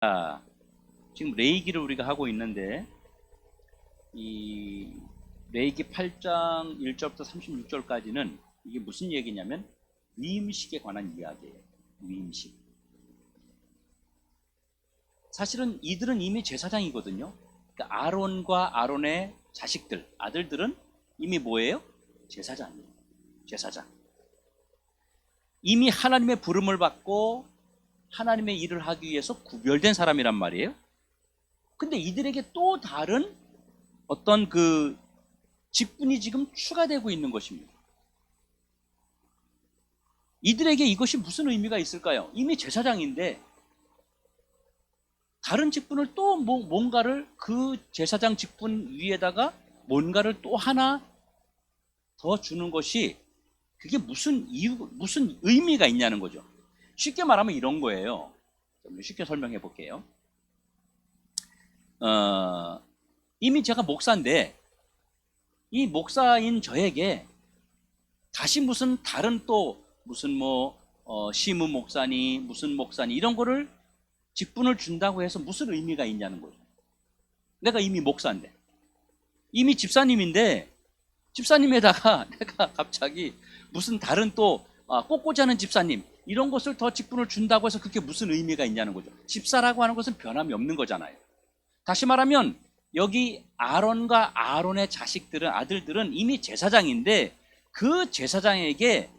자, 지금 레이기를 우리가 하고 있는데 이 레이기 8장 1절부터 36절까지는 이게 무슨 얘기냐면 위임식에 관한 이야기예요. 위임식. 사실은 이들은 이미 제사장이거든요. 그러니까 아론과 아론의 자식들, 아들들은 이미 뭐예요? 제사장이에요. 제사장. 이미 하나님의 부름을 받고 하나님의 일을 하기 위해서 구별된 사람이란 말이에요. 근데 이들에게 또 다른 어떤 그 직분이 지금 추가되고 있는 것입니다. 이들에게 이것이 무슨 의미가 있을까요? 이미 제사장인데 다른 직분을 또 뭔가를 그 제사장 직분 위에다가 뭔가를 또 하나 더 주는 것이 그게 무슨 의미가 있냐는 거죠. 쉽게 말하면 이런 거예요. 좀 쉽게 설명해 볼게요. 이미 제가 목사인데 이 목사인 저에게 다시 무슨 다른 또 무슨 시무 목사니 무슨 목사니 이런 거를 직분을 준다고 해서 무슨 의미가 있냐는 거죠. 내가 이미 목사인데 이미 집사님인데 집사님에다가 내가 갑자기 무슨 다른 또 꽃꽂이 하는 집사님 이런 것을 더 직분을 준다고 해서 그게 무슨 의미가 있냐는 거죠. 집사라고 하는 것은 변함이 없는 거잖아요. 다시 말하면 여기 아론과 아론의 자식들은 아들들은 이미 제사장인데 그 제사장에게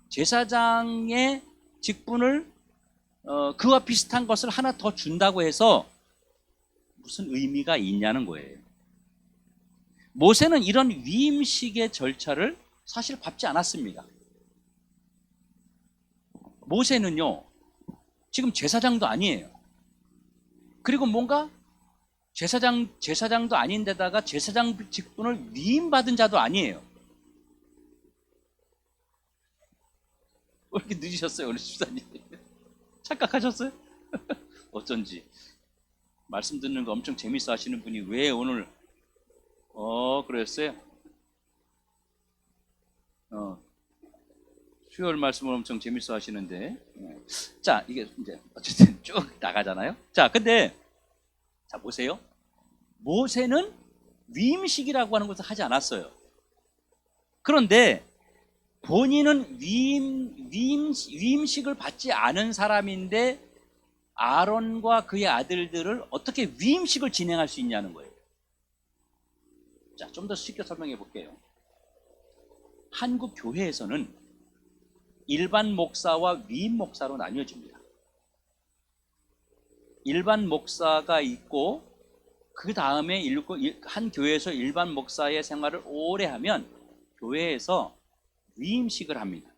제사장의 직분을 그와 비슷한 것을 하나 더 준다고 해서 무슨 의미가 있냐는 거예요. 모세는 이런 위임식의 절차를 사실 밟지 않았습니다. 모세는요 지금 제사장도 아니에요. 그리고 뭔가 제사장도 아닌데다가 제사장 직분을 위임받은 자도 아니에요. 왜 이렇게 늦으셨어요 오늘 집사님? 착각하셨어요? 어쩐지 말씀 듣는 거 엄청 재밌어 하시는 분이 왜 오늘 그랬어요? 수요일 말씀을 엄청 재밌어 하시는데 자 이게 이제 어쨌든 쭉 나가잖아요. 자 근데 자 보세요. 모세는 위임식이라고 하는 것을 하지 않았어요. 그런데 본인은 위임식을 받지 않은 사람인데 아론과 그의 아들들을 어떻게 위임식을 진행할 수 있냐는 거예요. 자, 좀 더 쉽게 설명해 볼게요. 한국 교회에서는 일반 목사와 위임 목사로 나뉘어집니다. 일반 목사가 있고 그 다음에 한 교회에서 일반 목사의 생활을 오래 하면 교회에서 위임식을 합니다.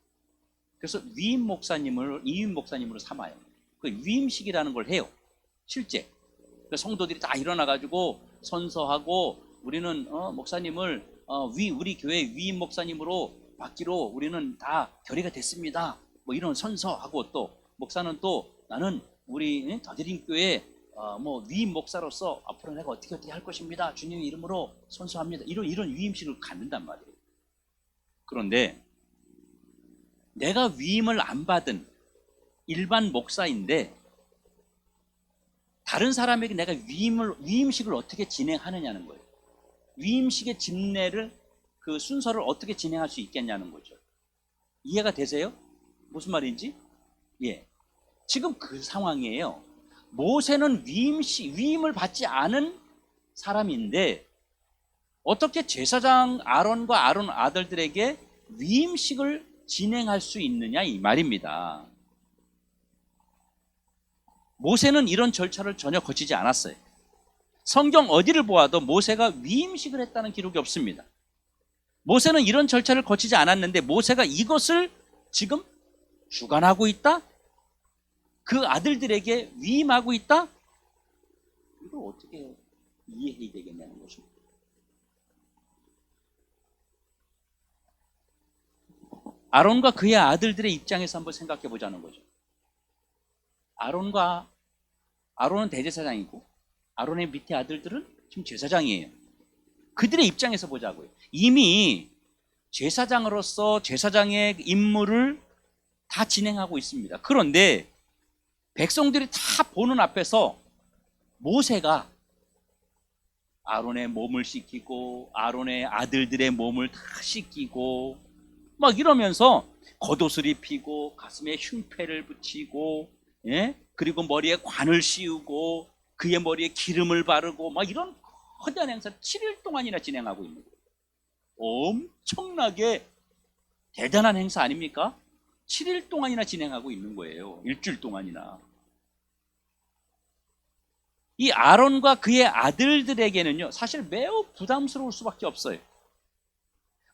그래서 위임 목사님으로 삼아요. 그 위임식이라는 걸 해요. 실제 성도들이 다 일어나가지고 선서하고 우리는 목사님을 우리 교회 위임 목사님으로 받기로 우리는 다 결의가 됐습니다. 뭐 이런 선서하고 또 목사는 또 나는 우리 더드림 교회 위임 목사로서 앞으로 내가 어떻게 할 것입니다. 주님의 이름으로 선서합니다. 이런 위임식을 갖는단 말이에요. 그런데 내가 위임을 안 받은 일반 목사인데 다른 사람에게 내가 위임식을 어떻게 진행하느냐는 거예요. 위임식의 진례를 그 순서를 어떻게 진행할 수 있겠냐는 거죠. 이해가 되세요? 무슨 말인지? 예. 지금 그 상황이에요. 모세는 위임을 받지 않은 사람인데 어떻게 제사장 아론과 아론 아들들에게 위임식을 진행할 수 있느냐 이 말입니다. 모세는 이런 절차를 전혀 거치지 않았어요. 성경 어디를 보아도 모세가 위임식을 했다는 기록이 없습니다. 모세는 이런 절차를 거치지 않았는데 모세가 이것을 지금 주관하고 있다? 그 아들들에게 위임하고 있다? 이걸 어떻게 이해해야 되겠냐는 것입니다. 아론과 그의 아들들의 입장에서 한번 생각해 보자는 거죠. 아론은 대제사장이고 아론의 밑에 아들들은 지금 제사장이에요. 그들의 입장에서 보자고요. 이미 제사장으로서 제사장의 임무를 다 진행하고 있습니다. 그런데 백성들이 다 보는 앞에서 모세가 아론의 몸을 씻기고 아론의 아들들의 몸을 다 씻기고 막 이러면서 겉옷을 입히고 가슴에 흉패를 붙이고, 예? 그리고 머리에 관을 씌우고 그의 머리에 기름을 바르고 막 이런 거대한 행사를 7일 동안이나 진행하고 있는 거예요. 엄청나게 대단한 행사 아닙니까? 7일 동안이나 진행하고 있는 거예요. 일주일 동안이나. 이 아론과 그의 아들들에게는요, 사실 매우 부담스러울 수밖에 없어요.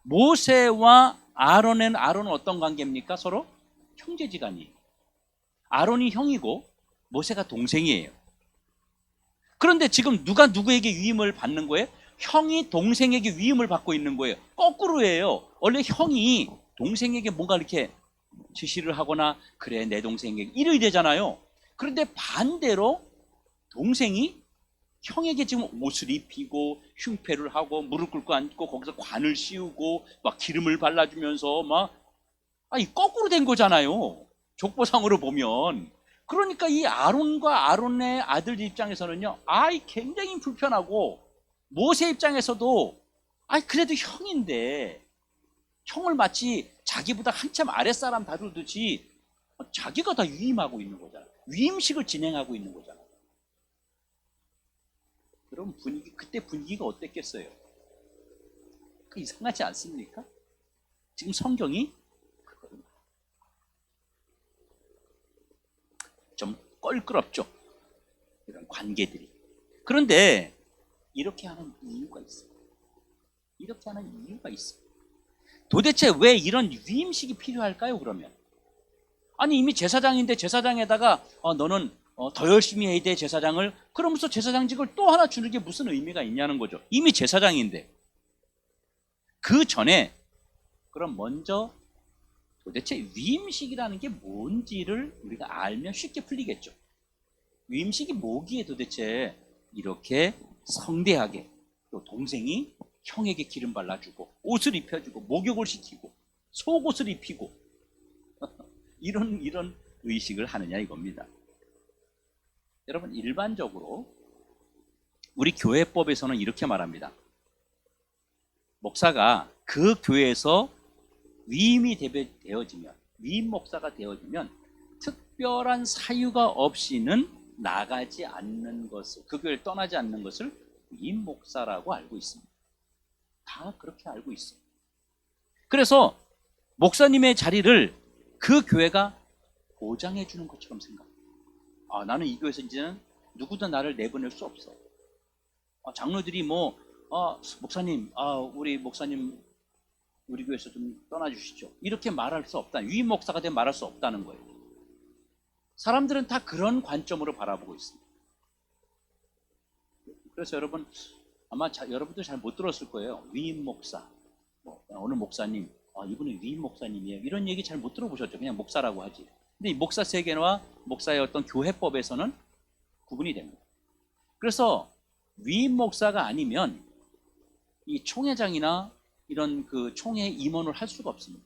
모세와 아론은 어떤 관계입니까? 서로 형제지간이에요. 아론이 형이고 모세가 동생이에요. 그런데 지금 누가 누구에게 위임을 받는 거예요? 형이 동생에게 위임을 받고 있는 거예요. 거꾸로예요. 원래 형이 동생에게 뭔가 이렇게 지시를 하거나 그래 내 동생에게 이래야 되잖아요. 그런데 반대로 동생이 형에게 지금 옷을 입히고 흉패를 하고 무릎 꿇고 앉고 거기서 관을 씌우고 막 기름을 발라주면서 막 거꾸로 된 거잖아요. 족보상으로 보면. 그러니까 이 아론과 아론의 아들 입장에서는요, 굉장히 불편하고 모세 입장에서도 그래도 형인데 형을 마치 자기보다 한참 아랫사람 다루듯이 자기가 다 위임하고 있는 거잖아요. 위임식을 진행하고 있는 거잖아요. 그럼 그때 분위기가 어땠겠어요? 이상하지 않습니까? 지금 성경이 좀 껄끄럽죠. 이런 관계들이. 그런데 이렇게 하는 이유가 있어요. 이렇게 하는 이유가 있어요. 도대체 왜 이런 위임식이 필요할까요, 그러면? 이미 제사장인데 제사장에다가 너는 더 열심히 해야 돼, 제사장을. 그러면서 제사장직을 또 하나 주는 게 무슨 의미가 있냐는 거죠. 이미 제사장인데. 그 전에 그럼 먼저 도대체 위임식이라는 게 뭔지를 우리가 알면 쉽게 풀리겠죠. 위임식이 뭐기에 도대체 이렇게 성대하게 또 동생이 형에게 기름 발라주고 옷을 입혀주고 목욕을 시키고 속옷을 입히고 이런 의식을 하느냐 이겁니다. 여러분, 일반적으로 우리 교회법에서는 이렇게 말합니다. 목사가 그 교회에서 위임이 되어지면, 위임 목사가 되어지면 특별한 사유가 없이는 나가지 않는 것을, 그 교회를 떠나지 않는 것을 위임 목사라고 알고 있습니다. 다 그렇게 알고 있어요. 그래서 목사님의 자리를 그 교회가 보장해 주는 것처럼 생각해요. 나는 이 교회에서 이제는 누구도 나를 내보낼 수 없어. 장로들이 목사님, 우리 목사님 우리 교회에서 좀 떠나주시죠. 이렇게 말할 수 없다. 위임 목사가 되면 말할 수 없다는 거예요. 사람들은 다 그런 관점으로 바라보고 있습니다. 그래서 여러분, 아마 여러분들 잘 못 들었을 거예요. 위임 목사, 어느 목사님, 이분은 위임 목사님이에요. 이런 얘기 잘 못 들어보셨죠. 그냥 목사라고 하지. 근데 이 목사 세계와 목사의 어떤 교회법에서는 구분이 됩니다. 그래서 위임 목사가 아니면 이 총회장이나 이런 그 총회 임원을 할 수가 없습니다.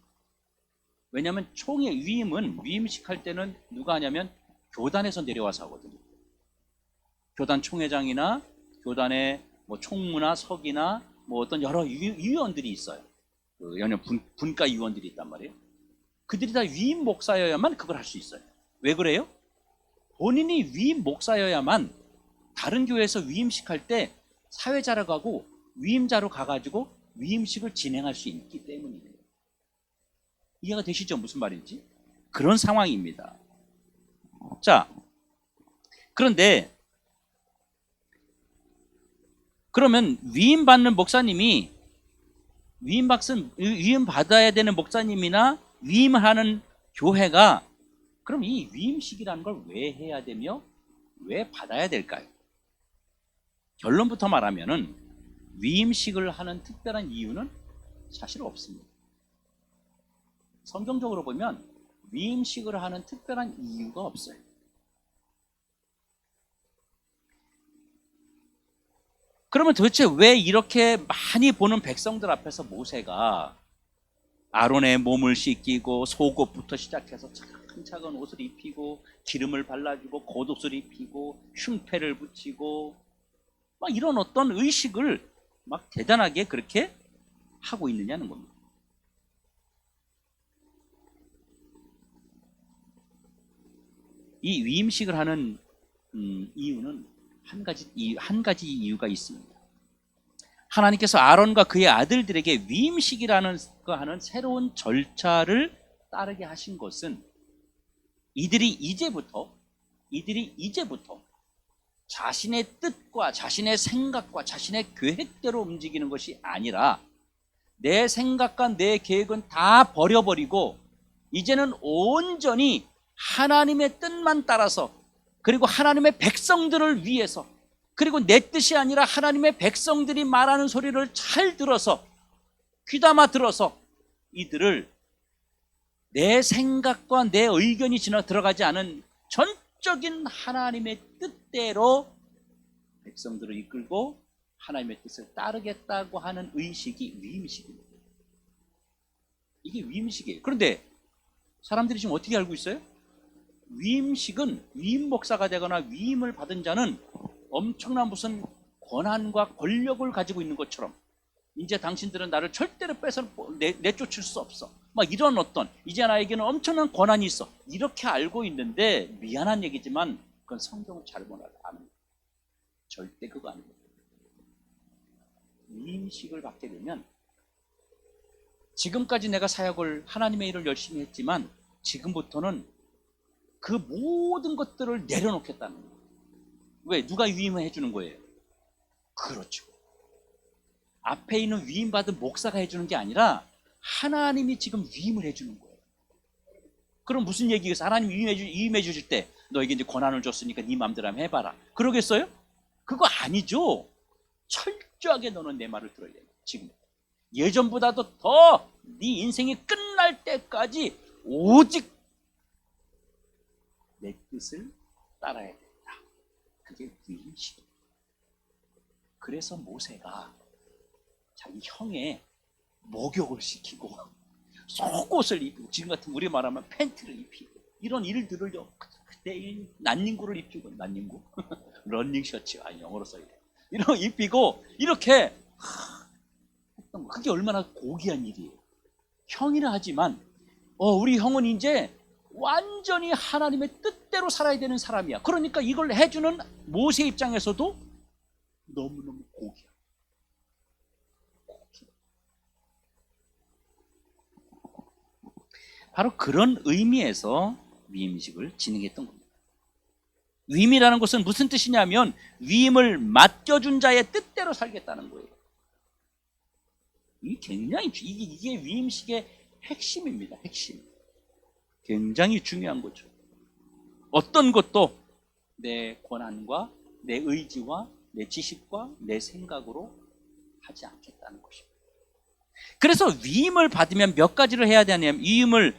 왜냐하면 총회 위임은 위임식 할 때는 누가 하냐면 교단에서 내려와서 하거든요. 교단 총회장이나 교단의 총무나 서기나 어떤 여러 위원들이 있어요. 여러 분과 위원들이 있단 말이에요. 그들이 다 위임 목사여야만 그걸 할 수 있어요. 왜 그래요? 본인이 위임 목사여야만 다른 교회에서 위임식 할 때 사회자로 가고 위임자로 가가지고 위임식을 진행할 수 있기 때문이에요. 이해가 되시죠? 무슨 말인지? 그런 상황입니다. 자, 그런데 그러면 위임받는 목사님이 위임 받아야 되는 목사님이나 위임하는 교회가 그럼 이 위임식이라는 걸 왜 해야 되며 왜 받아야 될까요? 결론부터 말하면은 위임식을 하는 특별한 이유는 사실 없습니다. 성경적으로 보면 위임식을 하는 특별한 이유가 없어요. 그러면 도대체 왜 이렇게 많이 보는 백성들 앞에서 모세가 아론의 몸을 씻기고 속옷부터 시작해서 차근차근 옷을 입히고 기름을 발라주고 겉옷을 입히고 흉패를 붙이고 막 이런 어떤 의식을 막 대단하게 그렇게 하고 있느냐는 겁니다. 이 위임식을 하는 이유는 한 가지 이유가 있습니다. 하나님께서 아론과 그의 아들들에게 위임식이라는 거 하는 새로운 절차를 따르게 하신 것은 이들이 이제부터 자신의 뜻과 자신의 생각과 자신의 계획대로 움직이는 것이 아니라 내 생각과 내 계획은 다 버려버리고 이제는 온전히 하나님의 뜻만 따라서 그리고 하나님의 백성들을 위해서 그리고 내 뜻이 아니라 하나님의 백성들이 말하는 소리를 잘 들어서 귀담아 들어서 이들을 내 생각과 내 의견이 들어가지 않은 전적인 하나님의 뜻대로 백성들을 이끌고 하나님의 뜻을 따르겠다고 하는 의식이 위임식입니다. 이게 위임식이에요. 그런데 사람들이 지금 어떻게 알고 있어요? 위임식은 위임 목사가 되거나 위임을 받은 자는 엄청난 무슨 권한과 권력을 가지고 있는 것처럼 이제 당신들은 나를 절대로 뺏어 내쫓을 수 없어. 막 이런 어떤 이제 나에게는 엄청난 권한이 있어. 이렇게 알고 있는데 미안한 얘기지만 그건 성경을 잘못 아는 거예요. 절대 그거 아닙니다. 위임식을 받게 되면 지금까지 내가 사역을 하나님의 일을 열심히 했지만 지금부터는 그 모든 것들을 내려놓겠다는 거예요. 왜? 누가 위임을 해주는 거예요? 그렇죠. 앞에 있는 위임받은 목사가 해주는 게 아니라 하나님이 지금 위임을 해주는 거예요. 그럼 무슨 얘기겠어요? 하나님 위임해 주실 때 너에게 이제 권한을 줬으니까 네 마음대로 한번 해봐라. 그러겠어요? 그거 아니죠. 철저하게 너는 내 말을 들어야 돼요. 지금 예전보다도 더 네 인생이 끝날 때까지 오직 내 뜻을 따라야 된다. 그게 위임식이에요. 그래서 모세가 자기 형의 목욕을 시키고 속옷을 입히고 지금 같은 우리 말하면 팬티를 입히고 이런 일들을요. 그때 난닝구를 입히고 난닝구 러닝 셔츠 영어로 써야 돼. 이런 거 입히고 이렇게 했던 거. 그게 얼마나 고귀한 일이에요. 형이라 하지만 우리 형은 이제 완전히 하나님의 뜻대로 살아야 되는 사람이야. 그러니까 이걸 해주는 모세 입장에서도 너무너무 고귀해. 바로 그런 의미에서 위임식을 진행했던 겁니다. 위임이라는 것은 무슨 뜻이냐면 위임을 맡겨준 자의 뜻대로 살겠다는 거예요. 이게 위임식의 핵심입니다. 핵심. 굉장히 중요한 거죠. 어떤 것도 내 권한과 내 의지와 내 지식과 내 생각으로 하지 않겠다는 것입니다. 그래서 위임을 받으면 몇 가지를 해야 되냐면 위임을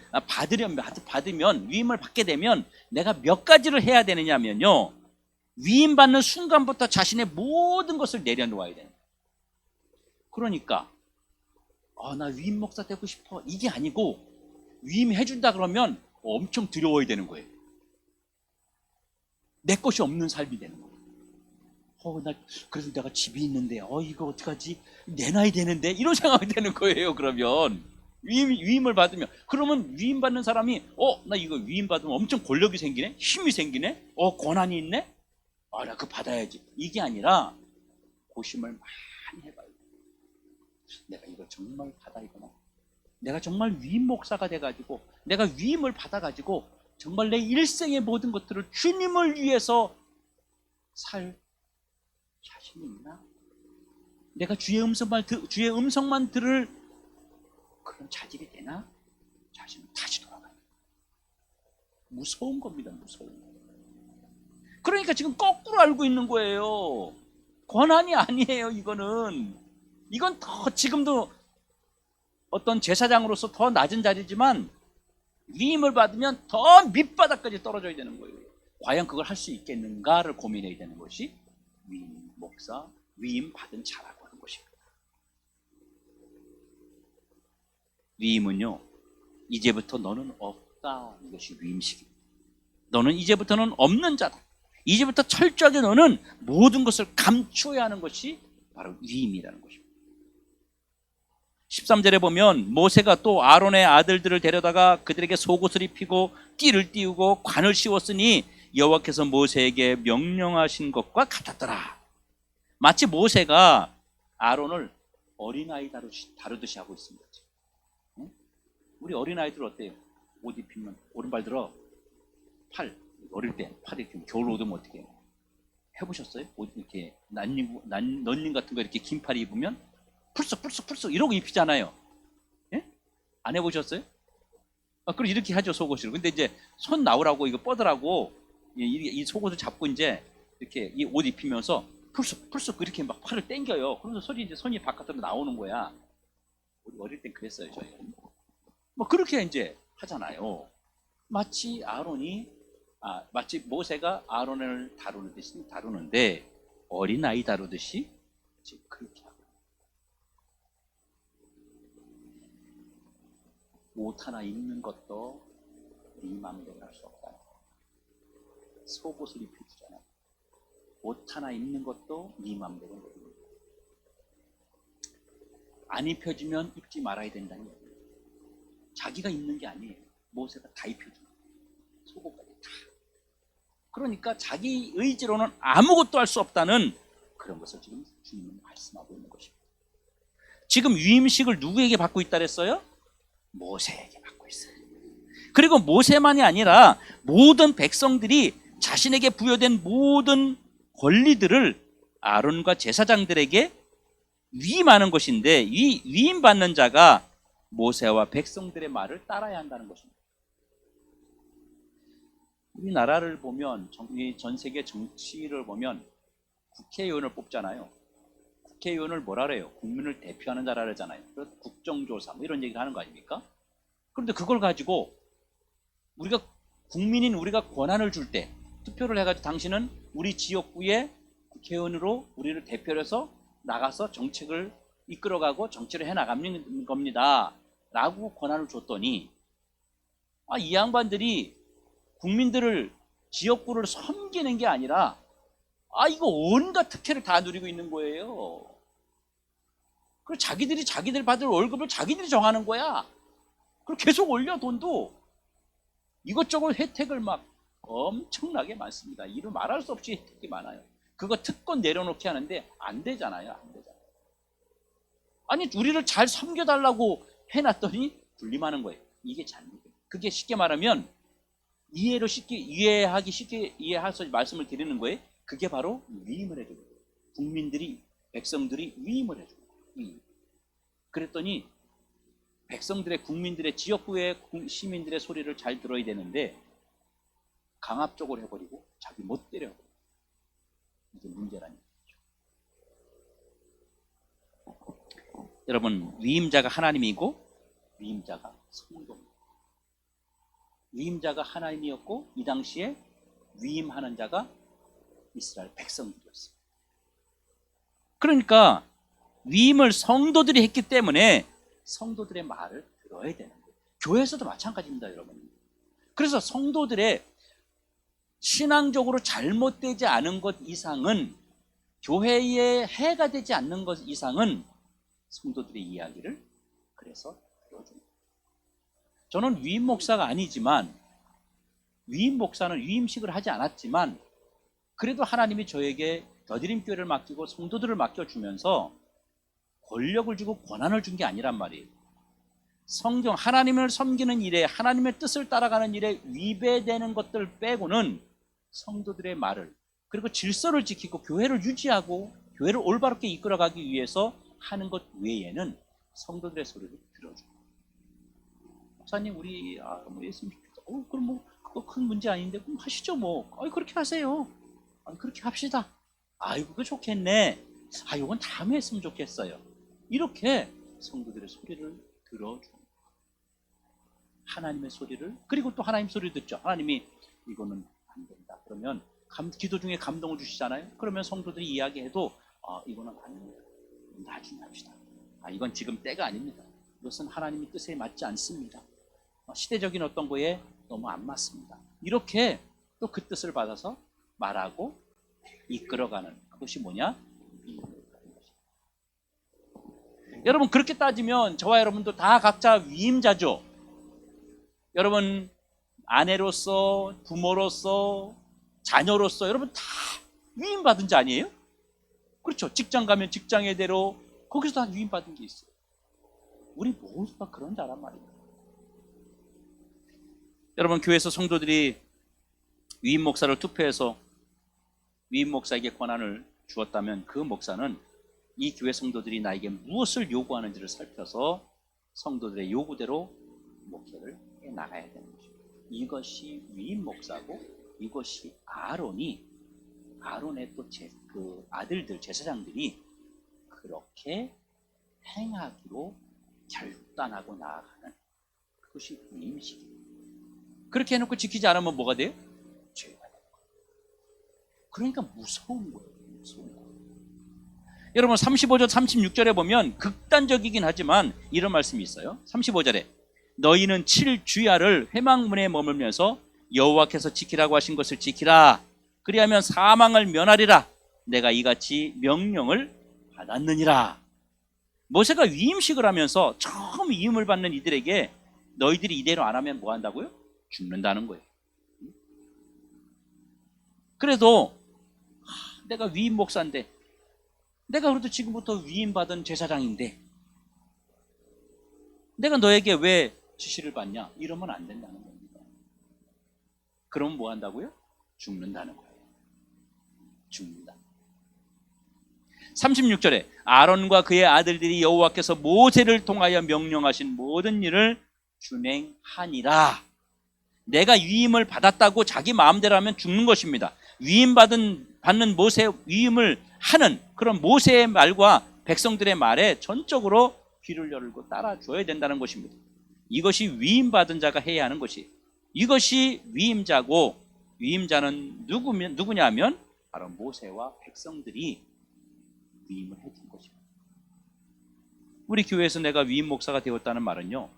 위임을 받게 되면 내가 몇 가지를 해야 되느냐면요. 위임 받는 순간부터 자신의 모든 것을 내려놓아야 돼요. 그러니까 나 위임 목사 되고 싶어 이게 아니고 위임해 준다 그러면 엄청 두려워야 되는 거예요. 내 것이 없는 삶이 되는 거예요. 그래도 내가 집이 있는데 이거 어떡하지? 내놔야 되는데 이런 생각이 되는 거예요. 그러면 위임을 받으면 그러면 위임 받는 사람이 나 이거 위임 받으면 엄청 권력이 생기네? 힘이 생기네? 권한이 있네? 나 그거 받아야지. 이게 아니라 고심을 많이 해봐요. 내가 이거 정말 받아야 되나? 내가 정말 위임 목사가 돼가지고 내가 위임을 받아가지고 정말 내 일생의 모든 것들을 주님을 위해서 살 자신이 있나? 내가 주의 음성만 들을 그런 자질이 되나? 자신은 다시 돌아가요. 무서운 겁니다. 무서운 거. 그러니까 지금 거꾸로 알고 있는 거예요. 권한이 아니에요. 이건 더 지금도 어떤 제사장으로서 더 낮은 자리지만 위임을 받으면 더 밑바닥까지 떨어져야 되는 거예요. 과연 그걸 할 수 있겠는가를 고민해야 되는 것이 위임 목사, 위임 받은 자라고 하는 것입니다. 위임은요, 이제부터 너는 없다. 이것이 위임식입니다. 너는 이제부터는 없는 자다. 이제부터 철저하게 너는 모든 것을 감추어야 하는 것이 바로 위임이라는 것입니다. 13절에 보면 모세가 또 아론의 아들들을 데려다가 그들에게 속옷을 입히고 띠를 띄우고 관을 씌웠으니 여호와께서 모세에게 명령하신 것과 같았더라. 마치 모세가 아론을 어린아이 다루듯이 하고 있습니다. 우리 어린아이들 어때요? 옷 입히면 오른발 들어, 팔, 어릴 때 팔이 이렇게 겨울 옷 입으면 어떻게 해요? 해보셨어요? 옷 이렇게 런닝 같은 거 이렇게 긴 팔이 입으면 풀썩 이러고 입히잖아요. 예? 안 해보셨어요? 그럼 이렇게 하죠, 속옷을. 근데 이제 손 나오라고 이거 뻗으라고 이 속옷을 잡고 이제 이렇게 이 옷 입히면서 풀썩 이렇게 막 팔을 당겨요. 그러면서 손이 바깥으로 나오는 거야. 우리 어릴 땐 그랬어요, 저희는. 뭐 그렇게 이제 하잖아요. 마치 모세가 아론을 다루는데 어린아이 다루듯이 지금 그렇게 하고, 옷 하나 입는 것도 네 마음대로 할 수 없다. 속옷을 입혀주잖아. 옷 하나 입는 것도 네 마음대로 못 입는 거야. 안 입혀주면 입지 말아야 된다는 거예요. 자기가 입는 게 아니에요. 모세가 다 입혀준 거예요. 속옷까지 다. 그러니까 자기 의지로는 아무것도 할 수 없다는 그런 것을 지금 주님은 말씀하고 있는 것입니다. 지금 위임식을 누구에게 받고 있다 그랬어요? 모세에게 받고 있어요. 그리고 모세만이 아니라 모든 백성들이 자신에게 부여된 모든 권리들을 아론과 제사장들에게 위임하는 것인데, 이 위임받는 자가 모세와 백성들의 말을 따라야 한다는 것입니다. 우리나라를 보면, 전 세계 정치를 보면 국회의원을 뽑잖아요. 국회의원을 뭐라 그래요? 국민을 대표하는 자라 그러잖아요. 그래서 국정조사 뭐 이런 얘기를 하는 거 아닙니까? 그런데 그걸 가지고 국민인 우리가 권한을 줄 때 투표를 해가지고 당신은 우리 지역구의 국회의원으로 우리를 대표를 해서 나가서 정책을 이끌어가고 정치를 해나가는 겁니다 라고 권한을 줬더니, 이 양반들이 국민들을, 지역구를 섬기는 게 아니라 이거 온갖 특혜를 다 누리고 있는 거예요. 그리고 자기들 받을 월급을 자기들이 정하는 거야. 그리고 계속 올려, 돈도. 이것저것 혜택을 막 엄청나게 많습니다. 이루 말할 수 없이 혜택이 많아요. 그거 특권 내려놓게 하는데 안 되잖아요. 안 되잖아요. 아니, 우리를 잘 섬겨달라고 해놨더니 군림하는 거예요. 이게 잘못이에요. 그게 쉽게 말하면 쉽게 이해해서 말씀을 드리는 거예요. 그게 바로 위임을 해주는 거예요. 백성들이 위임을 해주는 거예요. 그랬더니 백성들의, 국민들의, 지역구의 시민들의 소리를 잘 들어야 되는데 강압적으로 해버리고 자기 멋대로 해버리고, 이게 문제라는 거죠. 여러분, 위임자가 하나님이고 위임자가 성도입니다. 위임자가 하나님이었고 이 당시에 위임하는 자가 이스라엘 백성들이었어요. 그러니까 위임을 성도들이 했기 때문에 성도들의 말을 들어야 되는 거예요. 교회에서도 마찬가지입니다, 여러분. 그래서 성도들의 신앙적으로 잘못되지 않은 것 이상은, 교회에 해가 되지 않는 것 이상은 성도들의 이야기를 그래서 들어줍니다. 저는 위임 목사가 아니지만, 위임 목사는 위임식을 하지 않았지만, 그래도 하나님이 저에게 더드림교회를 맡기고 성도들을 맡겨주면서 권력을 주고 권한을 준 게 아니란 말이에요. 성경, 하나님을 섬기는 일에, 하나님의 뜻을 따라가는 일에 위배되는 것들 빼고는 성도들의 말을, 그리고 질서를 지키고 교회를 유지하고 교회를 올바르게 이끌어가기 위해서 하는 것 외에는 성도들의 소리를 들어줍니다. 목사님, 우리 뭐 예수님 그럼 뭐 그거 큰 문제 아닌데 그럼 하시죠 뭐. 그렇게 하세요. 그렇게 합시다. 그거 좋겠네. 이건 다음에 했으면 좋겠어요. 이렇게 성도들의 소리를 들어줍니다. 하나님의 소리를, 그리고 또 하나님 소리를 듣죠. 하나님이 이거는 안 된다 그러면 기도 중에 감동을 주시잖아요. 그러면 성도들이 이야기해도 이거는 아닙니다. 나중에 합시다. 이건 지금 때가 아닙니다. 이것은 하나님의 뜻에 맞지 않습니다. 시대적인 어떤 거에 너무 안 맞습니다. 이렇게 또 그 뜻을 받아서 말하고 이끌어가는 그것이 뭐냐? 여러분, 그렇게 따지면 저와 여러분도 다 각자 위임자죠. 여러분, 아내로서, 부모로서, 자녀로서 여러분 다 위임받은 자 아니에요? 그렇죠. 직장 가면 직장의 대로 거기서 다 위임받은 게 있어요. 우리 모두가 그런 자란 말이에요. 여러분, 교회에서 성도들이 위임 목사를 투표해서 위임 목사에게 권한을 주었다면 그 목사는 이 교회 성도들이 나에게 무엇을 요구하는지를 살펴서 성도들의 요구대로 목회를 해나가야 되는 것입니다. 이것이 위임 목사고, 이것이 아론의 또 그 아들들, 제사장들이 그렇게 행하기로 결단하고 나아가는 그것이 위임식입니다. 그렇게 해놓고 지키지 않으면 뭐가 돼요? 죄가 되는 거예요. 그러니까 무서운 거예요. 무서운 거예요. 여러분, 35절 36절에 보면 극단적이긴 하지만 이런 말씀이 있어요. 35절에 너희는 7주야를 회막문에 머물면서 여호와께서 지키라고 하신 것을 지키라. 그리하면 사망을 면하리라. 내가 이같이 명령을 받았느니라. 모세가 위임식을 하면서 처음 위임을 받는 이들에게 너희들이 이대로 안 하면 뭐 한다고요? 죽는다는 거예요. 그래도 내가 위임 목사인데, 내가 그래도 지금부터 위임받은 제사장인데 내가 너에게 왜 지시를 받냐? 이러면 안 된다는 겁니다. 그러면 뭐 한다고요? 죽는다는 거예요. 죽는다. 36절에 아론과 그의 아들들이 여호와께서 모세를 통하여 명령하신 모든 일을 준행하니라. 내가 위임을 받았다고 자기 마음대로 하면 죽는 것입니다. 받는 모세, 위임을 하는 그런 모세의 말과 백성들의 말에 전적으로 귀를 열고 따라줘야 된다는 것입니다. 이것이 위임받은 자가 해야 하는 것이, 이것이 위임자고, 위임자는 누구냐면 바로 모세와 백성들이 위임을 해준 것입니다. 우리 교회에서 내가 위임 목사가 되었다는 말은요,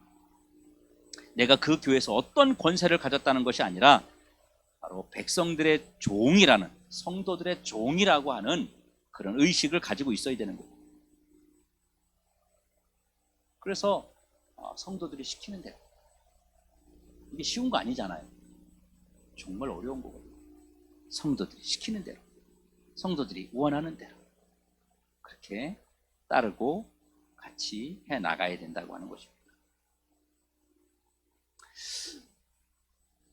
내가 그 교회에서 어떤 권세를 가졌다는 것이 아니라 바로 백성들의 종이라는, 성도들의 종이라고 하는 그런 의식을 가지고 있어야 되는 거예요. 그래서 성도들이 시키는 대로, 이게 쉬운 거 아니잖아요. 정말 어려운 거거든요. 성도들이 시키는 대로, 성도들이 원하는 대로 그렇게 따르고 같이 해나가야 된다고 하는 것입니다.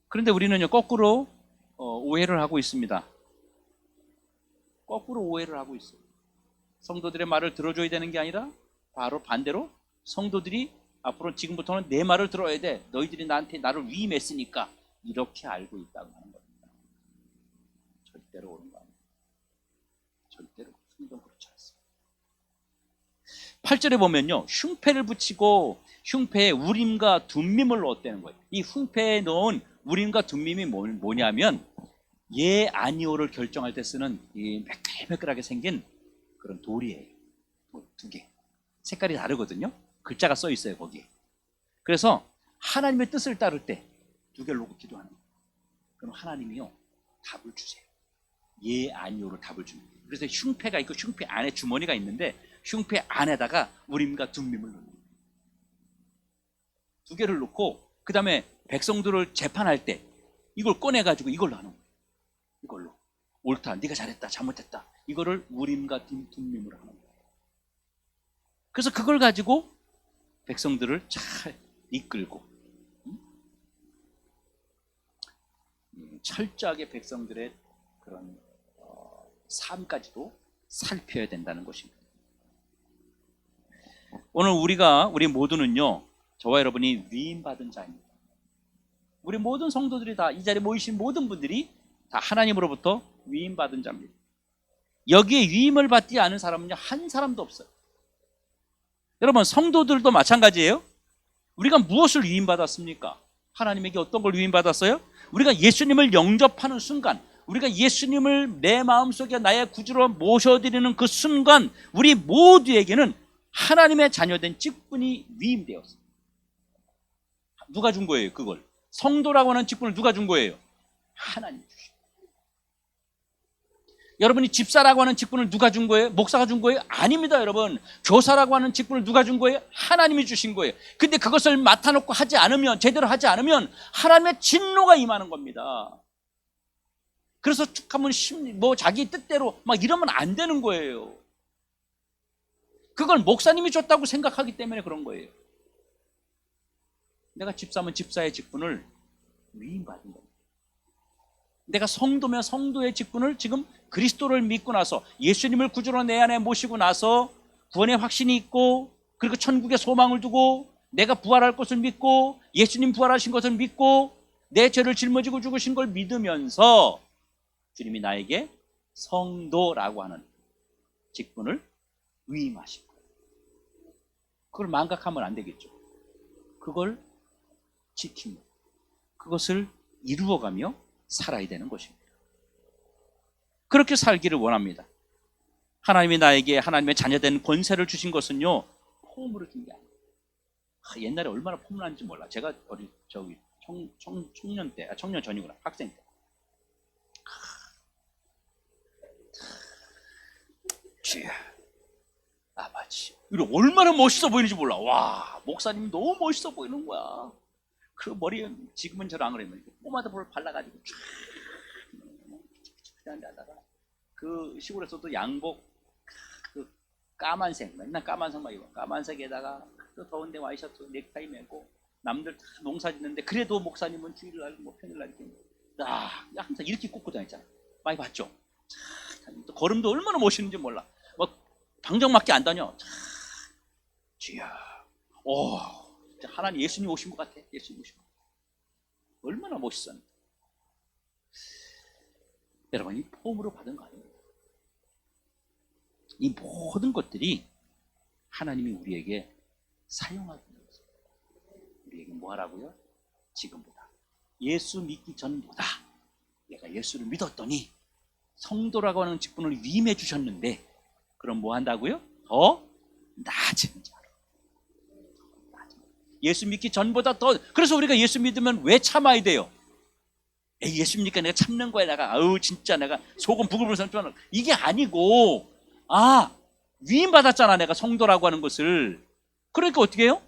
그런데 우리는요, 거꾸로 오해를 하고 있습니다. 거꾸로 오해를 하고 있어요. 성도들의 말을 들어줘야 되는 게 아니라 바로 반대로 성도들이 앞으로 지금부터는 내 말을 들어야 돼. 너희들이 나를 위임했으니까, 이렇게 알고 있다고 하는 겁니다. 절대로 옳은 거 아닙니다. 절대로 성경 그렇지 않습니다. 8절에 보면요, 흉패를 붙이고 흉패에 우림과 둠밈을 넣었다는 거예요. 이 흉패에 넣은 우림과 둠밈이 뭐냐면 예 아니오를 결정할 때 쓰는 이 매끌매끌하게 생긴 그런 돌이에요. 두 개. 색깔이 다르거든요. 글자가 써 있어요, 거기에. 그래서 하나님의 뜻을 따를 때 두 개를 놓고 기도하는 거예요. 그럼 하나님이요, 답을 주세요. 예 아니오로 답을 줍니다. 그래서 흉패가 있고 흉패 안에 주머니가 있는데 흉패 안에다가 우림과 둠밈을 넣는 거예요. 두 개를 놓고 그 다음에 백성들을 재판할 때 이걸 꺼내가지고 이걸로 하는 거예요. 이걸로 옳다, 네가 잘했다, 잘못했다, 이거를 우림과 둠밈으로 하는 거예요. 그래서 그걸 가지고 백성들을 잘 이끌고 철저하게 백성들의 그런 삶까지도 살펴야 된다는 것입니다. 오늘 우리 모두는요, 저와 여러분이 위임받은 자입니다. 우리 모든 성도들이 다, 이 자리에 모이신 모든 분들이 다 하나님으로부터 위임받은 자입니다. 여기에 위임을 받지 않은 사람은요, 한 사람도 없어요. 여러분, 성도들도 마찬가지예요. 우리가 무엇을 위임받았습니까? 하나님에게 어떤 걸 위임받았어요? 우리가 예수님을 영접하는 순간, 우리가 예수님을 내 마음속에 나의 구주로 모셔드리는 그 순간, 우리 모두에게는 하나님의 자녀된 직분이 위임되었습니다. 누가 준 거예요? 그걸 성도라고 하는 직분을 누가 준 거예요? 하나님이 주신 거예요. 여러분이 집사라고 하는 직분을 누가 준 거예요? 목사가 준 거예요? 아닙니다. 여러분, 교사라고 하는 직분을 누가 준 거예요? 하나님이 주신 거예요. 근데 그것을 맡아놓고 하지 않으면, 제대로 하지 않으면 하나님의 진노가 임하는 겁니다. 그래서 툭 하면 뭐 자기 뜻대로 막 이러면 안 되는 거예요. 그걸 목사님이 줬다고 생각하기 때문에 그런 거예요. 내가 집사면 집사의 직분을 위임받은 겁니다. 내가 성도면 성도의 직분을 지금 그리스도를 믿고 나서 예수님을 구주로 내 안에 모시고 나서 구원의 확신이 있고, 그리고 천국의 소망을 두고 내가 부활할 것을 믿고 예수님 부활하신 것을 믿고 내 죄를 짊어지고 죽으신 걸 믿으면서 주님이 나에게 성도라고 하는 직분을 위임하신 거예요. 그걸 망각하면 안 되겠죠. 그걸 지키며 그것을 이루어가며 살아야 되는 것입니다. 그렇게 살기를 원합니다. 하나님이 나에게 하나님의 자녀된 권세를 주신 것은요, 폼으로 준 게 아니에요. 옛날에 얼마나 폼난지 몰라. 제가 청년 때, 청년 전이구나, 학생 때. 주야, 아버지, 이거 얼마나 멋있어 보이는지 몰라. 와, 목사님 너무 멋있어 보이는 거야. 그 머리에 지금은 저를 안 그러면 포마드볼 발라가지고 쫙 하다가 그 시골에서도 양복 그 까만색, 맨날 까만색 막 입어. 까만색에다가 또 더운데 와이셔츠 넥타이 메고 남들 다 농사 짓는데 그래도 목사님은 주일날 뭐 평일날 이렇게 항상 이렇게 꽂고 다녔잖아. 많이 봤죠? 또 걸음도 얼마나 멋있는지 몰라. 뭐 방정맞게 안 다녀. 주야, 하나님 예수님 오신 것 같아. 예수님 오신 것 같아. 얼마나 멋있었는데. 여러분, 이 폼으로 받은 거 아닙니다. 이 모든 것들이 하나님이 우리에게 사용하고 있는 것입니다. 우리에게 뭐 하라고요? 지금보다, 예수 믿기 전보다 내가 예수를 믿었더니 성도라고 하는 직분을 위임해 주셨는데, 그럼 뭐 한다고요? 더 낮은 자로. 예수 믿기 전보다 더. 그래서 우리가 예수 믿으면 왜 참아야 돼요? 예수 믿으니까 내가 참는 거야. 내가 진짜 내가 속은 부글부글 끓는 이게 아니고, 위임 받았잖아, 내가 성도라고 하는 것을. 그러니까 어떻게 해요?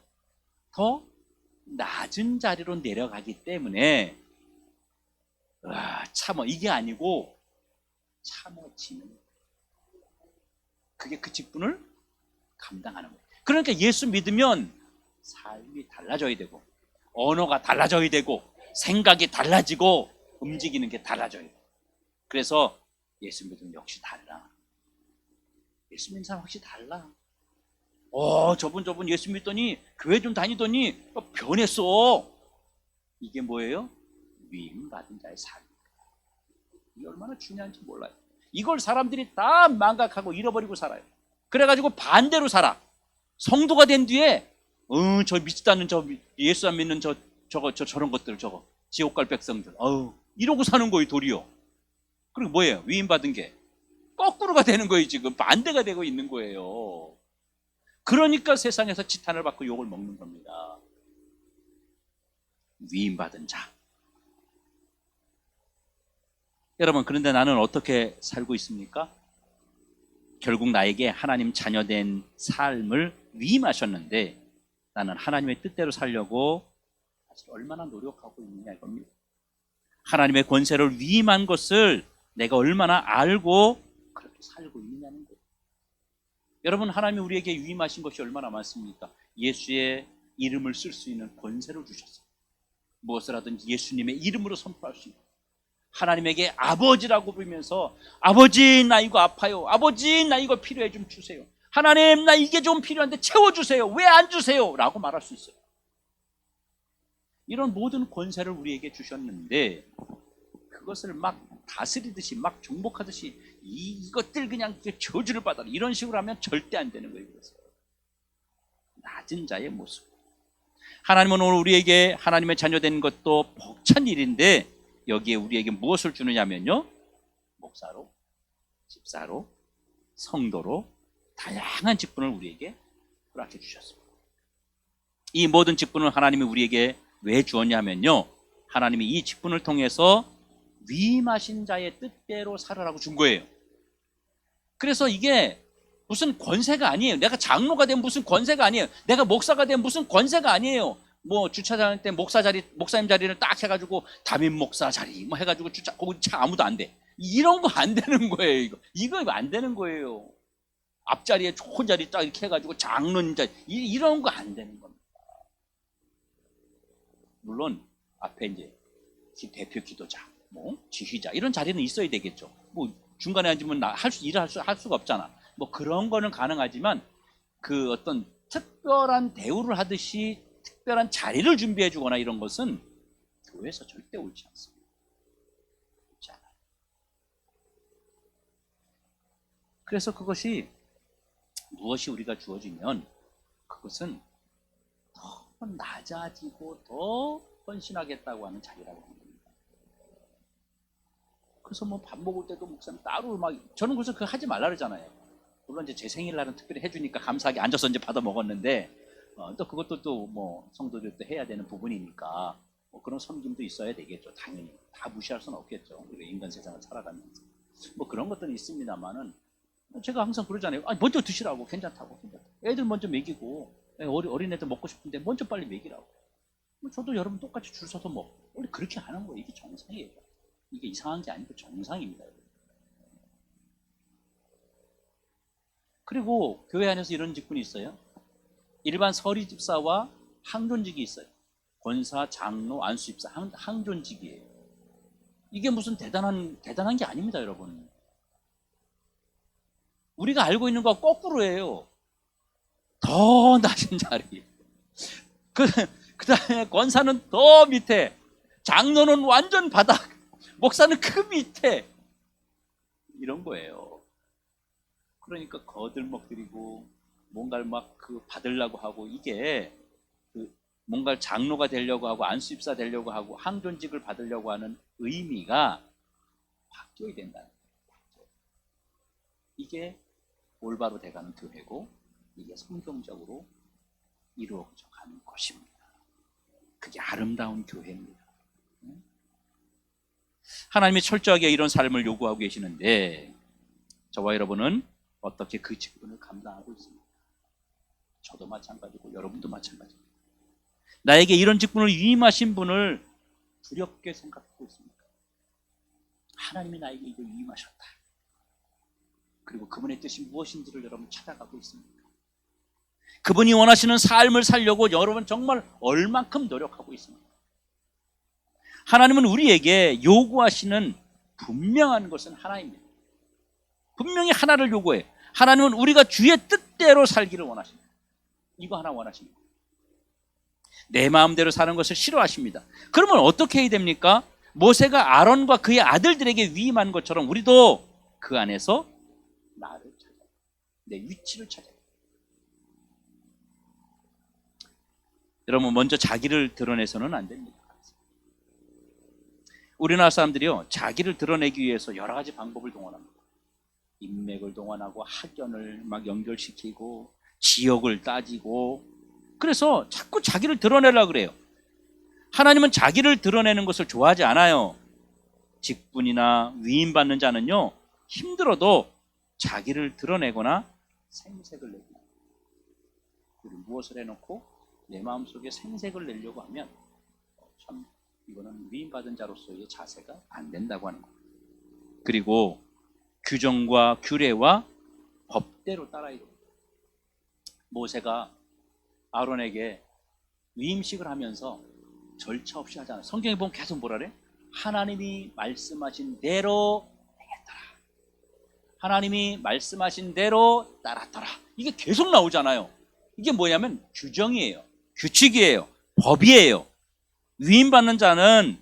더 낮은 자리로 내려가기 때문에 참어, 이게 아니고 참어지는 거예요. 그게 그 직분을 감당하는 거예요. 그러니까 예수 믿으면 삶이 달라져야 되고, 언어가 달라져야 되고, 생각이 달라지고, 움직이는 게 달라져야 돼요. 그래서 예수 믿으면 역시 달라. 예수 믿는 사람 확실히 달라. 저분 예수 믿더니 교회 좀 다니더니 변했어. 이게 뭐예요? 위임 받은 자의 삶입니다. 이게 얼마나 중요한지 몰라요. 이걸 사람들이 다 망각하고 잃어버리고 살아요. 그래가지고 반대로 살아. 성도가 된 뒤에 저 믿지도 않는 저 예수 안 믿는 저런 것들, 저거 지옥 갈 백성들, 이러고 사는 거예요, 도리어. 그리고 뭐예요? 위임 받은 게 거꾸로가 되는 거예요. 지금 반대가 되고 있는 거예요. 그러니까 세상에서 지탄을 받고 욕을 먹는 겁니다. 위임 받은 자. 여러분, 그런데 나는 어떻게 살고 있습니까? 결국 나에게 하나님 자녀된 삶을 위임하셨는데 나는 하나님의 뜻대로 살려고 사실 얼마나 노력하고 있느냐 이겁니다. 하나님의 권세를 위임한 것을 내가 얼마나 알고 그렇게 살고 있느냐는 거예요. 여러분, 하나님이 우리에게 위임하신 것이 얼마나 많습니까? 예수의 이름을 쓸 수 있는 권세를 주셨어요. 무엇을 하든지 예수님의 이름으로 선포할 수 있고, 하나님에게 아버지라고 부르면서 아버지 나 이거 아파요, 아버지 나 이거 필요해 좀 주세요, 하나님 나 이게 좀 필요한데 채워주세요, 왜 안 주세요? 라고 말할 수 있어요. 이런 모든 권세를 우리에게 주셨는데 그것을 막 다스리듯이 막 정복하듯이 이것들 그냥 저주를 받아라 이런 식으로 하면 절대 안 되는 거예요. 그래서 낮은 자의 모습. 하나님은 오늘 우리에게 하나님의 자녀된 것도 벅찬 일인데 여기에 우리에게 무엇을 주느냐면요, 목사로, 집사로, 성도로 다양한 직분을 우리에게 허락해 주셨습니다. 이 모든 직분을 하나님이 우리에게 왜 주었냐면요, 하나님이 이 직분을 통해서 위임하신 자의 뜻대로 살아라고 준 거예요. 그래서 이게 무슨 권세가 아니에요. 내가 장로가 되면 무슨 권세가 아니에요. 내가 목사가 되면 무슨 권세가 아니에요. 뭐 주차장 때 목사님 자리를 딱 해가지고 담임 목사 자리 뭐 해가지고 거기 차 아무도 안 돼. 이런 거 안 되는 거예요. 이거 안 되는 거예요. 앞자리에 좋은 자리 딱 이렇게 해가지고 장로님 자리 이런 거 안 되는 겁니다. 물론 앞에 이제 대표 기도자, 뭐 지휘자 이런 자리는 있어야 되겠죠. 뭐 중간에 앉으면 일을 할 수가 없잖아. 뭐 그런 거는 가능하지만 그 어떤 특별한 대우를 하듯이 특별한 자리를 준비해 주거나 이런 것은 교회에서 절대 옳지 않습니다. 옳지 않아요. 그래서 그것이 무엇이 우리가 주어지면 그것은 더 낮아지고 더 헌신하겠다고 하는 자리라고 합니다. 그래서 뭐 밥 먹을 때도 목사님 따로 막 저는 그래서 그거 하지 말라 그러잖아요. 물론 이제 제 생일날은 특별히 해주니까 감사하게 앉아서 이제 받아 먹었는데 또 그것도 또 뭐 성도들 도 해야 되는 부분이니까 뭐 그런 섬김도 있어야 되겠죠. 당연히 다 무시할 수는 없겠죠. 우리가 인간 세상을 살아가면서 뭐 그런 것들은 있습니다만은 제가 항상 그러잖아요. 먼저 드시라고. 괜찮다고. 애들 먼저 먹이고 어린애들 먹고 싶은데 먼저 빨리 먹이라고. 저도 여러분 똑같이 줄 서서 원래 그렇게 하는 거예요. 이게 정상이에요. 이게 이상한 게 아니고 정상입니다. 그리고 교회 안에서 이런 직분이 있어요. 일반 서리 집사와 항존직이 있어요. 권사, 장로, 안수집사, 항존직이에요. 이게 무슨 대단한 게 아닙니다, 여러분. 우리가 알고 있는 거와 거꾸로예요. 더 낮은 자리. 그 다음에 권사는 더 밑에, 장로는 완전 바닥, 목사는 그 밑에. 이런 거예요. 그러니까 거들먹들이고 뭔가를 막 받으려고 하고 이게 뭔가를 장로가 되려고 하고 안수집사 되려고 하고 항존직을 받으려고 하는 의미가 바뀌어야 된다는 거예요. 이게 올바로 돼가는 교회고 이게 성경적으로 이루어져 가는 것입니다. 그게 아름다운 교회입니다. 하나님이 철저하게 이런 삶을 요구하고 계시는데 저와 여러분은 어떻게 그 직분을 감당하고 있습니까? 저도 마찬가지고 여러분도 마찬가지입니다. 나에게 이런 직분을 위임하신 분을 두렵게 생각하고 있습니까? 하나님이 나에게 이걸 위임하셨다. 그리고 그분의 뜻이 무엇인지를 여러분 찾아가고 있습니까? 그분이 원하시는 삶을 살려고 여러분 정말 얼만큼 노력하고 있습니까? 하나님은 우리에게 요구하시는 분명한 것은 하나입니다. 분명히 하나를 요구해요. 하나님은 우리가 주의 뜻대로 살기를 원하십니다. 이거 하나 원하십니다. 내 마음대로 사는 것을 싫어하십니다. 그러면 어떻게 해야 됩니까? 모세가 아론과 그의 아들들에게 위임한 것처럼 우리도 그 안에서 나를 찾아야 돼요. 내 위치를 찾아야 돼요. 여러분 먼저 자기를 드러내서는 안 됩니다. 우리나라 사람들이요 자기를 드러내기 위해서 여러 가지 방법을 동원합니다. 인맥을 동원하고 학연을 막 연결시키고 지역을 따지고 그래서 자꾸 자기를 드러내려고 그래요. 하나님은 자기를 드러내는 것을 좋아하지 않아요. 직분이나 위임받는 자는요 힘들어도 자기를 드러내거나 생색을 내고 무엇을 해놓고 내 마음속에 생색을 내려고 하면 참 이거는 위임받은 자로서의 자세가 안 된다고 하는 거예요. 그리고 규정과 규례와 법대로 따라야 됩니다. 모세가 아론에게 위임식을 하면서 절차 없이 하잖아요. 성경에 보면 계속 뭐라 그래? 하나님이 말씀하신 대로 행했더라. 하나님이 말씀하신 대로 따랐더라. 이게 계속 나오잖아요. 이게 뭐냐면 규정이에요. 규칙이에요. 법이에요. 위임받는 자는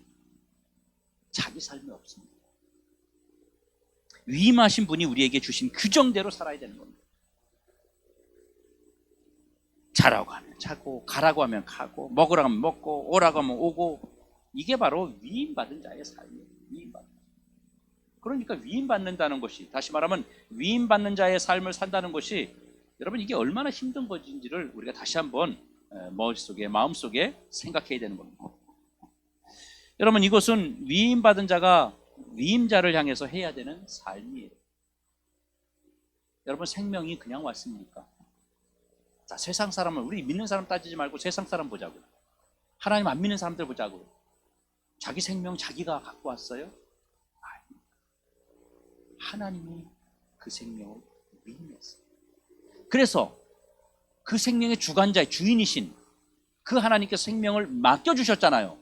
자기 삶이 없습니다. 위임하신 분이 우리에게 주신 규정대로 살아야 되는 겁니다. 자라고 하면 자고 가라고 하면 가고 먹으라고 하면 먹고 오라고 하면 오고 이게 바로 위임받은 자의 삶이에요. 위임받는. 그러니까 위임받는다는 것이 다시 말하면 위임받는 자의 삶을 산다는 것이 여러분 이게 얼마나 힘든 것인지를 우리가 다시 한번 마음속에 생각해야 되는 겁니다. 여러분 이것은 위임받은 자가 위임자를 향해서 해야 되는 삶이에요. 여러분 생명이 그냥 왔습니까? 자, 세상 사람을 우리 믿는 사람 따지지 말고 세상 사람 보자고요. 하나님 안 믿는 사람들 보자고요. 자기 생명 자기가 갖고 왔어요? 아닙니다. 하나님이 그 생명을 위임했어요. 그래서 그 생명의 주관자, 주인이신 그 하나님께서 생명을 맡겨주셨잖아요.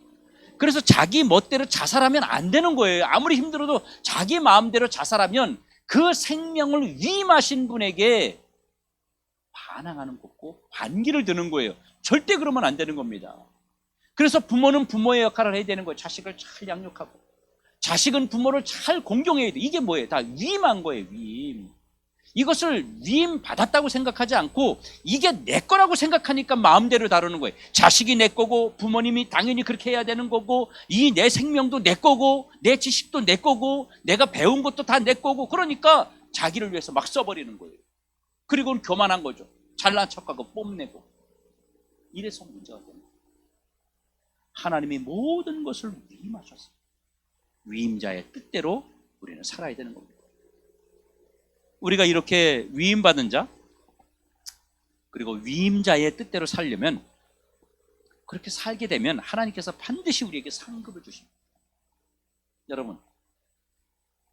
그래서 자기 멋대로 자살하면 안 되는 거예요. 아무리 힘들어도 자기 마음대로 자살하면 그 생명을 위임하신 분에게 반항하는 거고 반기를 드는 거예요. 절대 그러면 안 되는 겁니다. 그래서 부모는 부모의 역할을 해야 되는 거예요. 자식을 잘 양육하고 자식은 부모를 잘 공경해야 돼. 이게 뭐예요? 다 위임한 거예요. 위임. 이것을 위임 받았다고 생각하지 않고 이게 내 거라고 생각하니까 마음대로 다루는 거예요. 자식이 내 거고 부모님이 당연히 그렇게 해야 되는 거고 이 내 생명도 내 거고 내 지식도 내 거고 내가 배운 것도 다 내 거고 그러니까 자기를 위해서 막 써버리는 거예요. 그리고는 교만한 거죠. 잘난 척하고 뽐내고 이래서 문제가 됩니다. 하나님이 모든 것을 위임하셨어요. 위임자의 뜻대로 우리는 살아야 되는 겁니다. 우리가 이렇게 위임받은 자 그리고 위임자의 뜻대로 살려면 그렇게 살게 되면 하나님께서 반드시 우리에게 상급을 주십니다. 여러분,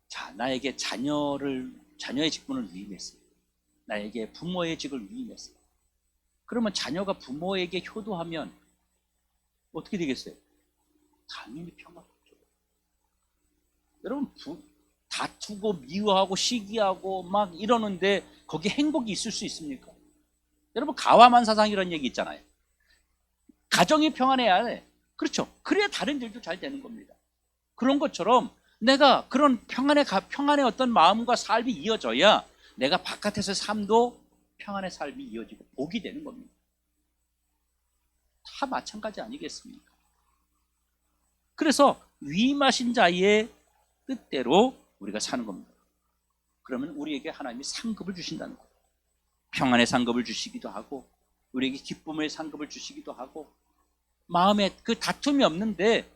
자, 나에게 자녀의 직분을 위임했어요. 나에게 부모의 직을 위임했어요. 그러면 자녀가 부모에게 효도하면 어떻게 되겠어요? 당연히 평화롭죠. 여러분, 다투고 미워하고 시기하고 막 이러는데 거기에 행복이 있을 수 있습니까? 여러분 가와만사상 이런 얘기 있잖아요. 가정이 평안해야 해. 그렇죠. 그래야 다른 일도 잘 되는 겁니다. 그런 것처럼 내가 그런 평안의 어떤 마음과 삶이 이어져야 내가 바깥에서의 삶도 평안의 삶이 이어지고 복이 되는 겁니다. 다 마찬가지 아니겠습니까? 그래서 위임하신 자의 뜻대로 우리가 사는 겁니다. 그러면 우리에게 하나님이 상급을 주신다는 거예요. 평안의 상급을 주시기도 하고 우리에게 기쁨의 상급을 주시기도 하고 마음에 그 다툼이 없는데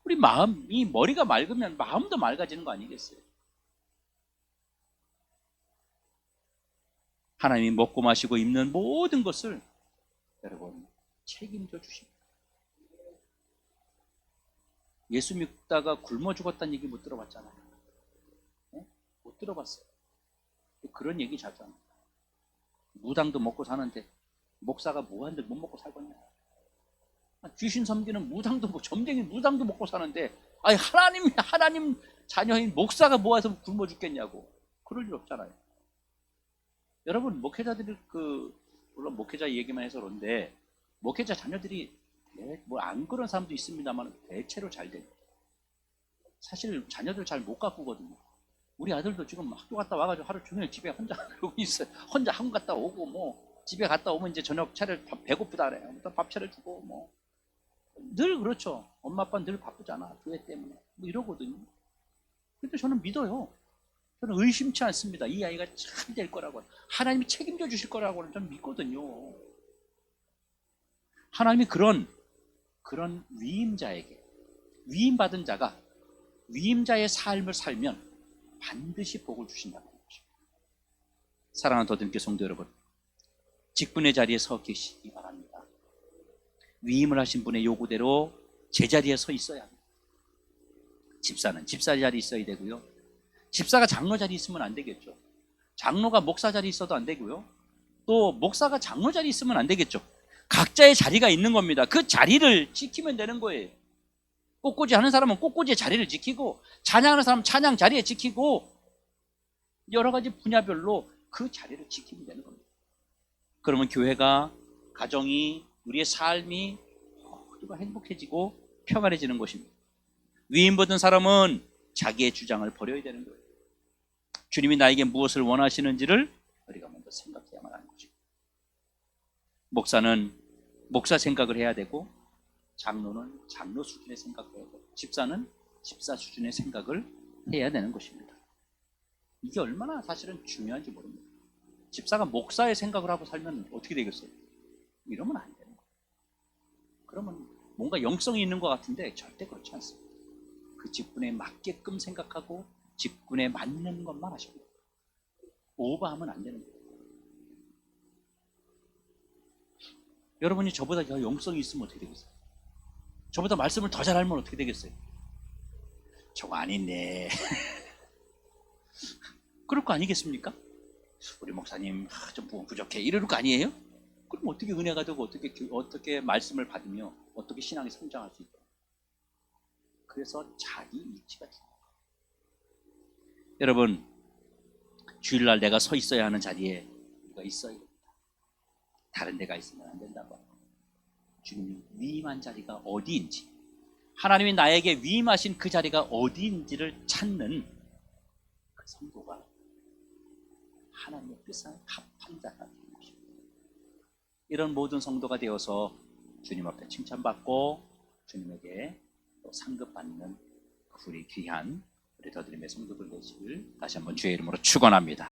우리 마음이 머리가 맑으면 마음도 맑아지는 거 아니겠어요? 하나님이 먹고 마시고 입는 모든 것을 여러분 책임져 주십니다. 예수 믿다가 굶어 죽었다는 얘기 못 들어봤잖아요. 못 들어봤어요. 그런 얘기 자주 합니다. 무당도 먹고 사는데 목사가 뭐하는데 못 먹고 살겠냐. 귀신 섬기는 무당도 점쟁이 무당도 먹고 사는데 아니 하나님 자녀인 목사가 모아서 굶어 죽겠냐고. 그럴 일 없잖아요. 여러분 목회자들이 물론 목회자 얘기만 해서 그런데 목회자 자녀들이 뭐 안 그런 사람도 있습니다만 대체로 잘 돼요. 사실 자녀들 잘 못 가꾸거든요. 우리 아들도 지금 학교 갔다 와가지고 하루 종일 집에 혼자 그러고 있어요. 혼자 학원 갔다 오고 뭐 집에 갔다 오면 이제 저녁 배고프다 그래요. 또 밥 차려주고 뭐 늘 그렇죠. 엄마 아빠는 늘 바쁘잖아. 교회 때문에 뭐 이러거든요. 근데 저는 믿어요. 저는 의심치 않습니다. 이 아이가 잘 될 거라고 하나님이 책임져 주실 거라고는 저는 믿거든요. 하나님이 그런 위임자에게 위임받은 자가 위임자의 삶을 살면 반드시 복을 주신다는 것입니다. 사랑하는 더듬게 성도 여러분, 직분의 자리에 서 계시기 바랍니다. 위임을 하신 분의 요구대로 제자리에 서 있어야 합니다. 집사는 집사 자리에 있어야 되고요. 집사가 장로 자리에 있으면 안 되겠죠. 장로가 목사 자리에 있어도 안 되고요. 또 목사가 장로 자리에 있으면 안 되겠죠. 각자의 자리가 있는 겁니다. 그 자리를 지키면 되는 거예요. 꽃꽂이 하는 사람은 꽃꽂이의 자리를 지키고 찬양하는 사람은 찬양 자리에 지키고 여러 가지 분야별로 그 자리를 지키면 되는 겁니다. 그러면 교회가 가정이 우리의 삶이 모두가 행복해지고 평안해지는 것입니다. 위임받은 사람은 자기의 주장을 버려야 되는 거예요. 주님이 나에게 무엇을 원하시는지를 우리가 먼저 생각해야만 하는 것입니다. 목사는 목사 생각을 해야 되고 장로는 장로 수준의 생각을 해야 되고 집사는 집사 수준의 생각을 해야 되는 것입니다. 이게 얼마나 사실은 중요한지 모릅니다. 집사가 목사의 생각을 하고 살면 어떻게 되겠어요? 이러면 안 되는 거예요. 그러면 뭔가 영성이 있는 것 같은데 절대 그렇지 않습니다. 그 직분에 맞게끔 생각하고 직분에 맞는 것만 하셔야 돼요. 오버하면 안 되는 거예요. 여러분이 저보다 더 영성이 있으면 어떻게 되겠어요? 저보다 말씀을 더 잘 알면 어떻게 되겠어요? 저거 아닌데. 그럴 거 아니겠습니까? 우리 목사님 좀 부족해 이럴 거 아니에요? 그럼 어떻게 은혜가 되고 어떻게 말씀을 받으며 어떻게 신앙이 성장할 수 있고? 그래서 자기 위치가 중요해요. 여러분, 주일날 내가 서 있어야 하는 자리에 우리가 있어야 됩니다. 다른 데가 있으면 안 된다고. 주님이 위임한 자리가 어디인지, 하나님이 나에게 위임하신 그 자리가 어디인지를 찾는 그 성도가 하나님의 뜻에 합한 자가 되는 것입니다. 이런 모든 성도가 되어서 주님 앞에 칭찬받고 주님에게 또 상급받는 우리 귀한 우리 더드림의 성도들 되시길 다시 한번 주의 이름으로 축원합니다.